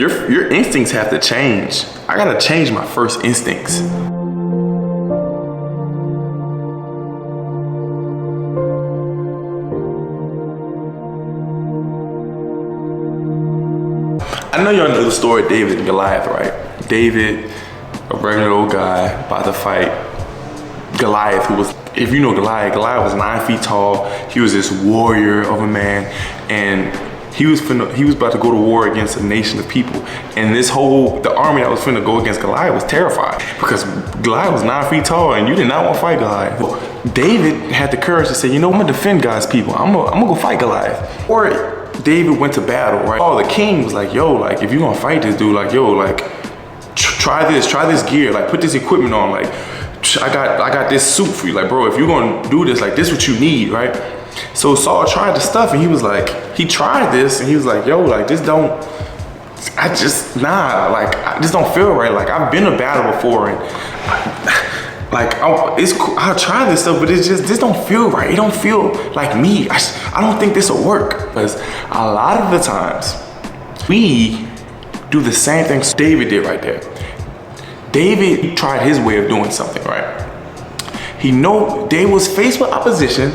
your instincts have to change. I gotta change my first instincts. I know y'all know the story of David and Goliath, right? David, a regular old guy, about to fight Goliath, who was, if you know Goliath was 9 feet tall. He was this warrior of a man, and he was about to go to war against a nation of people. And the army that was finna go against Goliath was terrified because Goliath was 9 feet tall and you did not want to fight Goliath. David had the courage to say, you know, I'm gonna defend God's people. I'm gonna go fight Goliath. Or David went to battle, right? Oh, the king was like, yo, like, if you're gonna fight this dude, like, yo, like, try this gear, like, put this equipment on, like, I got this suit for you, like, bro, if you're gonna do this, like, this is what you need, right? So Saul tried the stuff, and he was like, he tried this, and he was like, yo, like, this don't feel right. Like, I've been in a battle before, and I'll try this stuff, but this don't feel right. It don't feel like me. I don't think this will work. Because a lot of the times, we do the same thing David did right there. David tried his way of doing something, right? David was faced with opposition,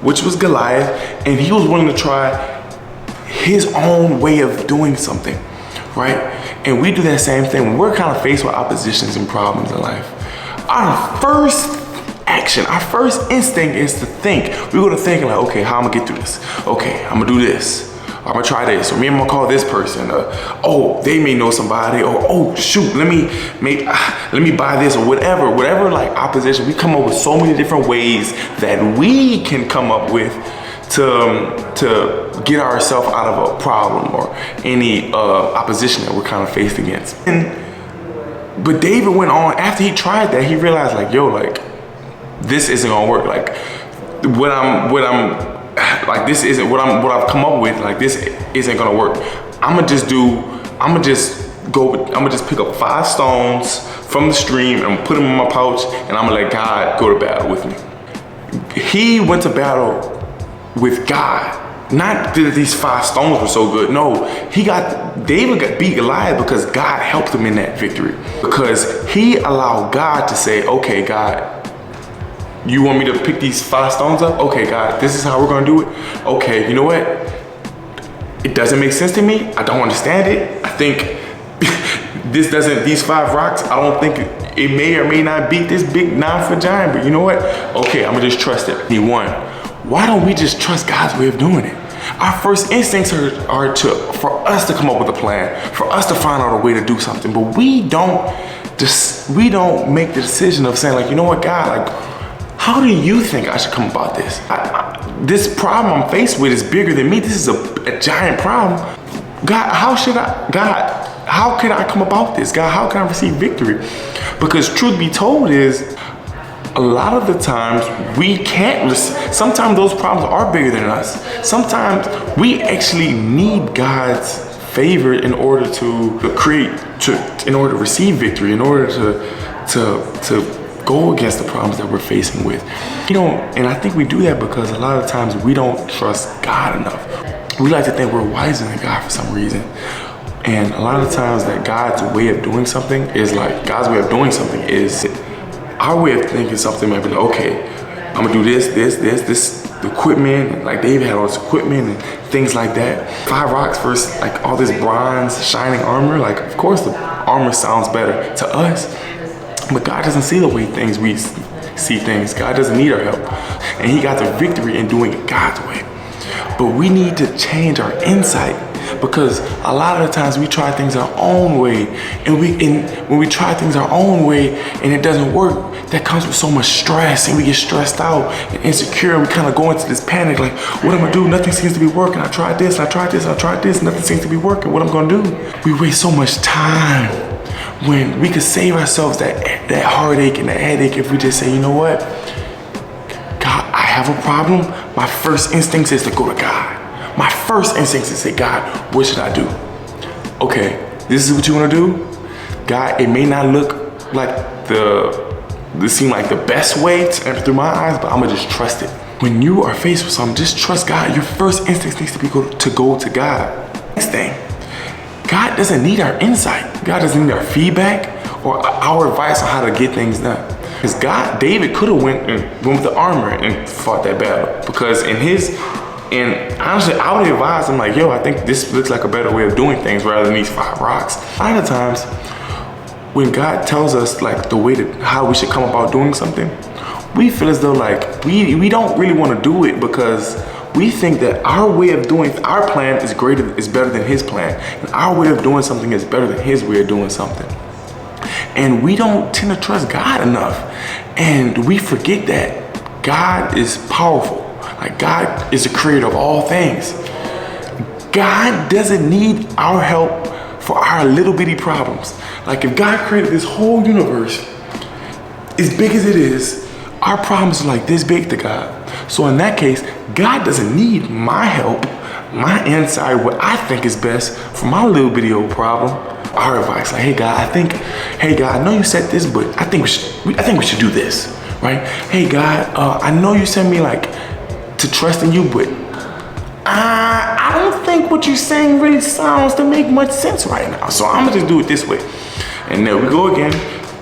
which was Goliath, and he was willing to try his own way of doing something, right? And we do that same thing when we're kind of faced with oppositions and problems in life. Our first action, our first instinct is to think. We go to thinking like, okay, how I'm gonna get through this? Okay, I'm gonna do this. I'm gonna try this, or maybe I'm gonna call this person. Oh, they may know somebody, or oh shoot, let me buy this, or whatever like opposition. We come up with so many different ways that we can come up with to get ourselves out of a problem or any opposition that we're kind of faced against. But David went on, after he tried that, he realized like, yo, like, this isn't gonna work. Like, what I've come up with, like, this isn't gonna work. I'm gonna just pick up 5 stones from the stream and put them in my pouch, and I'm gonna let God go to battle with me. He went to battle with God. Not that these 5 stones were so good. No, David beat Goliath because God helped him in that victory. Because he allowed God to say, okay, God, you want me to pick these 5 stones up? Okay, God, this is how we're gonna do it. Okay, you know what? It doesn't make sense to me. I don't understand it. I think these 5 rocks, I don't think it may or may not beat this big 9-foot giant, but you know what? Okay, I'm gonna just trust it. He won. Why don't we just trust God's way of doing it? Our first instincts are for us to come up with a plan, for us to find out a way to do something, but we don't make the decision of saying like, you know what, God, like, how do you think I should come about this? This problem I'm faced with is bigger than me. This is a giant problem. God, how can I come about this? God, how can I receive victory? Because truth be told is, a lot of the times we can't, sometimes those problems are bigger than us. Sometimes we actually need God's favor in order to receive victory, in order to go against the problems that we're facing with. And I think we do that because a lot of times we don't trust God enough. We like to think we're wiser than God for some reason. And a lot of times that God's way of doing something is our way of thinking something might be like, okay, I'm gonna do this equipment, like David had all this equipment and things like that. 5 rocks versus like all this bronze shining armor. Like, of course the armor sounds better to us, but God doesn't see the way we see things. God doesn't need our help. And he got the victory in doing it God's way. But we need to change our insight, because a lot of the times we try things our own way, and when we try things our own way and it doesn't work, that comes with so much stress, and we get stressed out and insecure, and we kind of go into this panic like, what am I gonna do? Nothing seems to be working. I tried this, nothing seems to be working. What am I gonna do? We waste so much time when we could save ourselves that heartache and that headache if we just say, you know what? God, I have a problem. My first instinct is to go to God. My first instinct is to say, God, what should I do? Okay, this is what you want to do? God, it may not look like this seem like the best way to enter through my eyes, but I'm gonna just trust it. When you are faced with something, just trust God. Your first instinct needs to be to go to God. Next thing, God doesn't need our insight. God doesn't need our feedback or our advice on how to get things done. Because David could have went with the armor and fought that battle. Because and honestly, I would advise him like, yo, I think this looks like a better way of doing things rather than these 5 rocks. A lot of times, when God tells us like the way how we should come about doing something, we feel as though like we don't really want to do it because we think that our way of doing our plan is better than his plan, and our way of doing something is better than his way of doing something. And we don't tend to trust God enough, and we forget that God is powerful. Like, God is the creator of all things. God doesn't need our help for our little bitty problems. Like, if God created this whole universe, as big as it is, our problems are like this big to God. So in that case, God doesn't need my help, my insight, what I think is best for my little bitty old problem. Our advice, like, hey God, I know you said this, but I think we should do this, right? Hey God, I know you sent me like to trust in you, but I don't think what you're saying really sounds to make much sense right now. So I'm gonna just do it this way. And there we go again.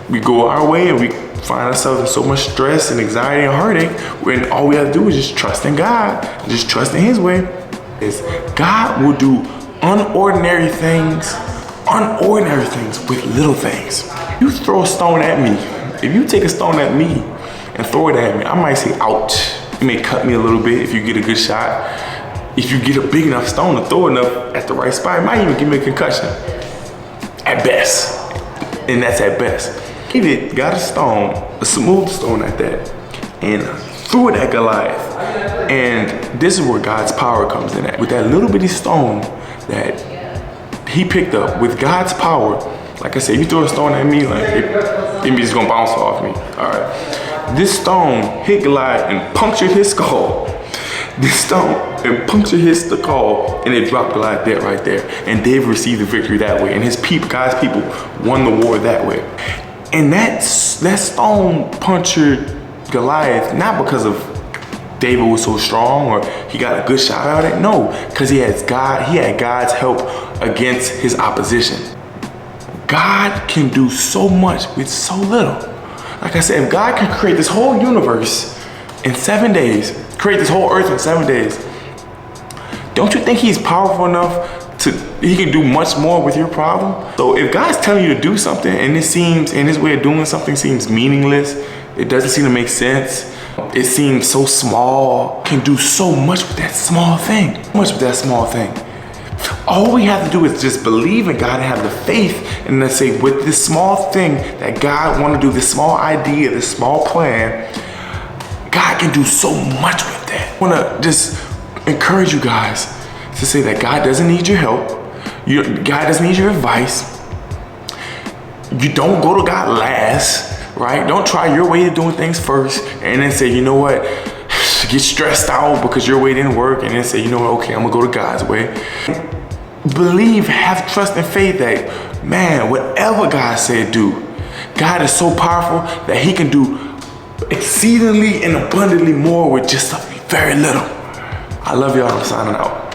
We go our way and we find ourselves in so much stress and anxiety and heartache when all we have to do is just trust in God, just trust in his way. Is God will do unordinary things with little things. You throw a stone at me. If you take a stone at me and throw it at me, I might say, ouch. It may cut me a little bit if you get a good shot. If you get a big enough stone to throw enough at the right spot, it might even give me a concussion. At best. And that's at best. David got a stone, a smooth stone at that, and threw it at Goliath. And this is where God's power comes in at. With that little bitty stone that he picked up, with God's power, like I said, you throw a stone at me, like it's just gonna bounce off me. All right. This stone hit Goliath and punctured his skull. This stone, it punctured his skull and it dropped Goliath dead right there. And David received the victory that way. And God's people won the war that way. And that stone punctured Goliath, not because of David was so strong or he got a good shot out at it. No, because he had God's help against his opposition. God can do so much with so little. Like I said, if God can create this whole universe in 7 days, create this whole earth in 7 days, don't you think he's powerful enough he can do much more with your problem? So if God's telling you to do something and his way of doing something seems meaningless, it doesn't seem to make sense, it seems so small, can do so much with that small thing. All we have to do is just believe in God and have the faith and then say, with this small thing that God want to do, this small idea, this small plan, God can do so much with that. I want to just encourage you guys to say that God doesn't need your help. God doesn't need your advice. You don't go to God last, right? Don't try your way of doing things first and then say, you know what, get stressed out because your way didn't work, and then say, you know what, okay, I'm gonna go to God's way. Believe, have trust and faith that, man, whatever God said do, God is so powerful that he can do exceedingly and abundantly more with just very little. I love y'all. I'm signing out.